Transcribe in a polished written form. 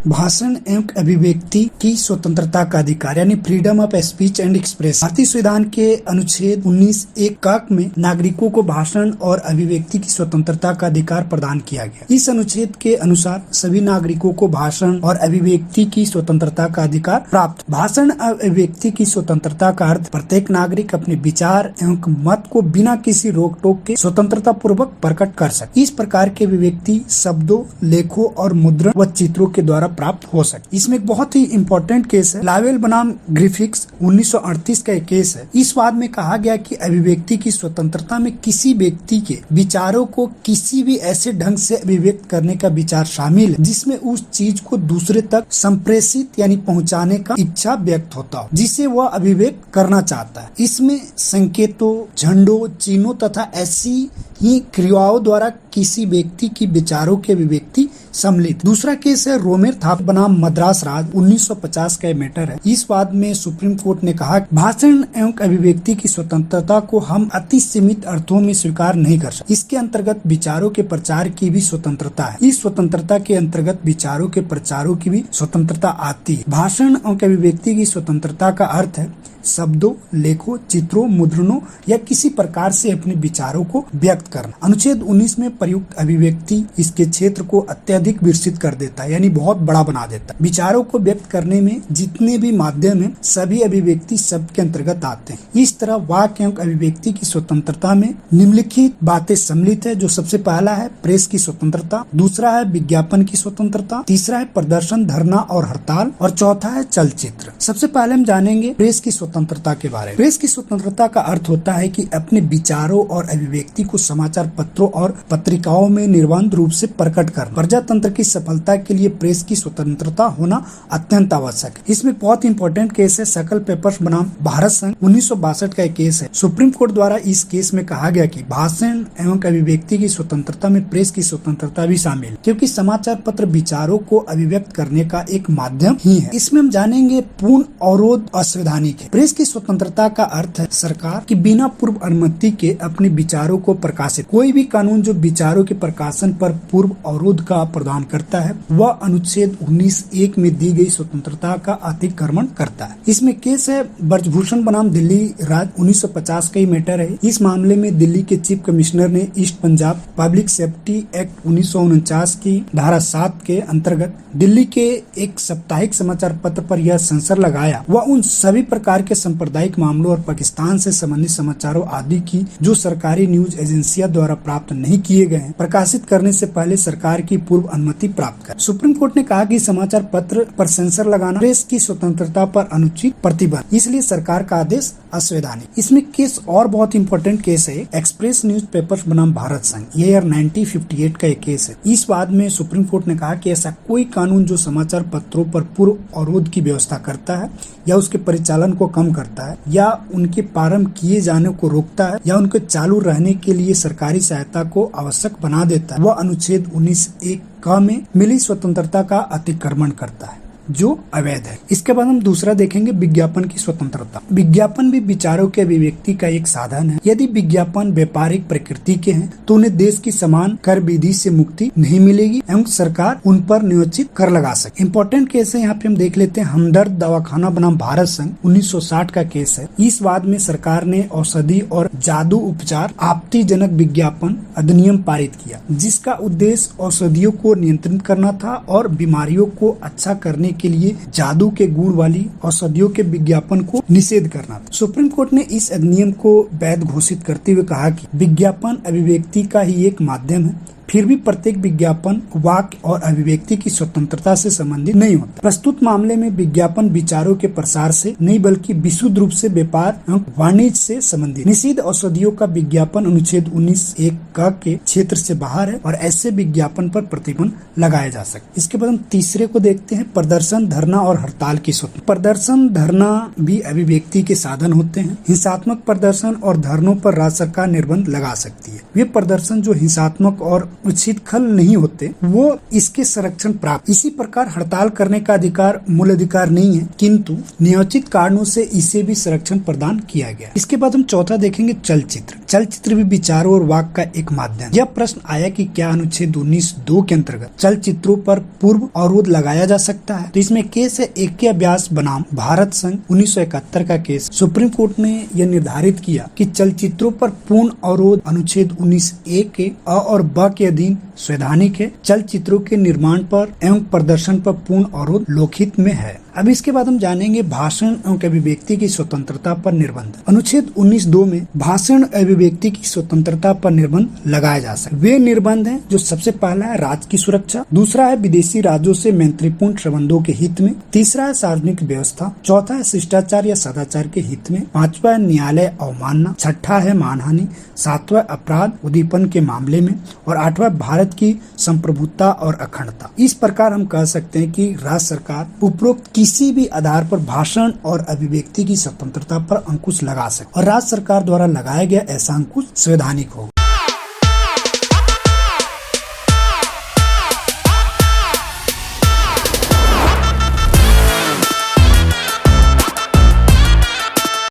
भाषण एवं अभिव्यक्ति की स्वतंत्रता का अधिकार यानी freedom of speech and express. भारतीय संविधान के अनुच्छेद 19(1) में नागरिकों को भाषण और अभिव्यक्ति की स्वतंत्रता का अधिकार प्रदान किया गया। इस अनुच्छेद के अनुसार सभी नागरिकों को भाषण और अभिव्यक्ति की स्वतंत्रता का अधिकार प्राप्त। भाषण और अभिव्यक्ति की स्वतंत्रता का अर्थ प्रत्येक नागरिक अपने विचार एवं मत को बिना किसी रोक टोक के स्वतंत्रता पूर्वक प्रकट कर सके। इस प्रकार के अभिव्यक्ति शब्दों, लेखों और मुद्रण व चित्रों के द्वारा प्राप्त हो सके। इसमें एक बहुत ही इम्पोर्टेंट केस है, लावेल बनाम ग्रिफिक्स 1938 का एक केस है। इस वाद में कहा गया कि अभिव्यक्ति की स्वतंत्रता में किसी व्यक्ति के विचारों को किसी भी ऐसे ढंग से अभिव्यक्त करने का विचार शामिल है जिसमें उस चीज को दूसरे तक संप्रेषित यानी पहुंचाने का इच्छा व्यक्त होता हो जिसे वह अभिव्यक्त करना चाहता है। इसमें संकेतों, झंडों, चिन्हों तथा ऐसी ही क्रियाओं द्वारा किसी व्यक्ति की विचारों के अभिव्यक्ति सम्मिलित। दूसरा केस है रोमेर थाप बनाम मद्रास राज 1950 का मैटर है। इस वाद में सुप्रीम कोर्ट ने कहा भाषण एवं अभिव्यक्ति की स्वतंत्रता को हम अति सीमित अर्थों में स्वीकार नहीं कर सकते। इसके अंतर्गत विचारों के प्रचार की भी स्वतंत्रता है। इस स्वतंत्रता के अंतर्गत विचारों के प्रचारों की भी स्वतंत्रता आती है। भाषण एवं अभिव्यक्ति की स्वतंत्रता का अर्थ है शब्दों, लेखों, चित्रों, मुद्रणों या किसी प्रकार से अपने विचारों को व्यक्त करना। अनुच्छेद 19 में प्रयुक्त अभिव्यक्ति इसके क्षेत्र को अत्यधिक विस्तृत कर देता है यानी बहुत बड़ा बना देता है। विचारों को व्यक्त करने में जितने भी माध्यम हैं सभी अभिव्यक्ति शब्द के अंतर्गत आते हैं। इस तरह वाक्य एवं अभिव्यक्ति की स्वतंत्रता में निम्नलिखित बातें सम्मिलित है। जो सबसे पहला है प्रेस की स्वतंत्रता, दूसरा है विज्ञापन की स्वतंत्रता, तीसरा है प्रदर्शन, धरना और हड़ताल और चौथा है चलचित्र। सबसे पहले हम जानेंगे प्रेस की स्वतंत्रता के बारे में। प्रेस की स्वतंत्रता का अर्थ होता है कि अपने विचारों और अभिव्यक्ति को समाचार पत्रों और पत्रिकाओं में निर्बाध रूप से प्रकट करना। प्रजातंत्र की सफलता के लिए प्रेस की स्वतंत्रता होना अत्यंत आवश्यक है। इसमें बहुत इंपॉर्टेंट केस है सकल पेपर्स बनाम भारत संघ 1962 का एक केस है। सुप्रीम कोर्ट द्वारा इस केस में कहा गया कि भाषण एवं अभिव्यक्ति की स्वतंत्रता में प्रेस की स्वतंत्रता भी शामिल है क्योंकि समाचार पत्र विचारों को अभिव्यक्त करने का एक माध्यम ही है। इसमें हम जानेंगे पूर्ण अवरोध असंवैधानिक है। प्रेस की स्वतंत्रता का अर्थ है सरकार की बिना पूर्व अनुमति के अपने विचारों को प्रकाशित। कोई भी कानून जो विचारों के प्रकाशन पर पूर्व अवरोध का प्रावधान करता है वह अनुच्छेद 19(1) में दी गई स्वतंत्रता का अतिक्रमण करता है। इसमें केस है ब्रजभूषण बनाम दिल्ली राज 1950 का ही मैटर है। इस मामले में दिल्ली के चीफ कमिश्नर ने east Punjab public safety act 1949 की धारा 7 के अंतर्गत दिल्ली के एक साप्ताहिक समाचार पत्र पर यह सेंसर लगाया। वह उन सभी प्रकार के सांप्रदायिक मामलों और पाकिस्तान से संबंधित समाचारों आदि की जो सरकारी न्यूज एजेंसियों द्वारा प्राप्त नहीं किए गए हैं प्रकाशित करने से पहले सरकार की पूर्व अनुमति प्राप्त कर। सुप्रीम कोर्ट ने कहा कि समाचार पत्र पर सेंसर लगाना प्रेस की स्वतंत्रता पर अनुचित प्रतिबंध, इसलिए सरकार का आदेश असंवैधानिक। इसमें केस और बहुत इंपॉर्टेंट केस है एक्सप्रेस न्यूज़पेपर्स बनाम भारत संघ, ये ईयर 1958 का एक केस है। इस वाद में सुप्रीम कोर्ट ने कहा कि ऐसा कोई कानून जो समाचार पत्रों पर पूर्व अवरोध की व्यवस्था करता है या उसके परिचालन को कम करता है या उनके प्रारंभ किए जाने को रोकता है या उनके चालू रहने के लिए सरकारी सहायता को आवश्यक बना देता है वह अनुच्छेद 19(1) में मिली स्वतंत्रता का अतिक्रमण करता है जो अवैध है। इसके बाद हम दूसरा देखेंगे विज्ञापन की स्वतंत्रता। विज्ञापन भी विचारों के अभिव्यक्ति का एक साधन है। यदि विज्ञापन व्यापारिक प्रकृति के हैं तो उन्हें देश की समान कर विधि से मुक्ति नहीं मिलेगी एवं सरकार उन पर नियोजित कर लगा सके। इम्पोर्टेंट केस है यहाँ पे हम देख लेते हैं हमदर्द दवाखाना बनाम भारत संघ 1960 का केस है। इस वाद में सरकार ने औषधि और जादू उपचार आपत्तिजनक विज्ञापन अधिनियम पारित किया जिसका उद्देश्य औषधियों को नियंत्रित करना था और बीमारियों को अच्छा करने के लिए जादू के गुण वाली औषधियों के विज्ञापन को निषेध करना था। सुप्रीम कोर्ट ने इस अधिनियम को वैध घोषित करते हुए कहा कि विज्ञापन अभिव्यक्ति का ही एक माध्यम है, फिर भी प्रत्येक विज्ञापन वाक्य और अभिव्यक्ति की स्वतंत्रता से संबंधित नहीं होता। प्रस्तुत मामले में विज्ञापन विचारों के प्रसार से नहीं बल्कि विशुद्ध रूप से व्यापार एवं वाणिज्य से संबंधित। निषिद्ध औषधियों का विज्ञापन अनुच्छेद 19(1) के क्षेत्र से बाहर है और ऐसे विज्ञापन पर प्रतिबंध लगाया जा सकता है। इसके बाद हम तीसरे को देखते हैं प्रदर्शन, धरना और हड़ताल की स्वतंत्रता। प्रदर्शन, धरना भी अभिव्यक्ति के साधन होते हैं। हिंसात्मक प्रदर्शन और धरनों पर राज्य सरकार निर्बंध लगा सकती है। वे प्रदर्शन जो हिंसात्मक और उचित खल नहीं होते वो इसके संरक्षण प्राप्त। इसी प्रकार हड़ताल करने का अधिकार मूल अधिकार नहीं है, किंतु नियोजित कारणों से इसे भी संरक्षण प्रदान किया गया। इसके बाद हम चौथा देखेंगे चलचित्र। चलचित्र भी विचारों और वाक का एक माध्यम। यह प्रश्न आया कि क्या अनुच्छेद 19(2) के अंतर्गत चलचित्रों पर पूर्व अवरोध लगाया जा सकता है। तो इसमें केस है एक अभ्यास बनाम भारत संघ 1971 का केस। सुप्रीम कोर्ट ने यह निर्धारित किया कि चलचित्रों पर पूर्ण अवरोध अनुच्छेद 19(a) के अ और ब के अधीन संवैधानिक है। चलचित्रों के निर्माण पर एवं प्रदर्शन पर पूर्ण अवरोध लोकहित में है। अब इसके बाद हम जानेंगे भाषण एवं अभिव्यक्ति की स्वतंत्रता पर निर्बंध। अनुच्छेद 19(2) में भाषण अभिव्यक्ति की स्वतंत्रता पर निर्बंध लगाया जा सकता है। वे निर्बंध हैं जो सबसे पहला है राज्य की सुरक्षा, दूसरा है विदेशी राज्यों से मैत्रीपूर्ण संबंधों के हित में, तीसरा है सार्वजनिक व्यवस्था, चौथा है शिष्टाचार या सदाचार के हित में, पांचवा है न्यायालय अवमानना, छठा है मानहानि, सातवां अपराध उद्दीपन के मामले में और आठवां भारत की संप्रभुता और अखंडता। इस प्रकार हम कह सकते हैं कि राज्य सरकार उपरोक्त किसी भी आधार पर भाषण और अभिव्यक्ति की स्वतंत्रता पर अंकुश लगा सकती है और राज्य सरकार द्वारा लगाया गया ऐसा अंकुश संवैधानिक होगा।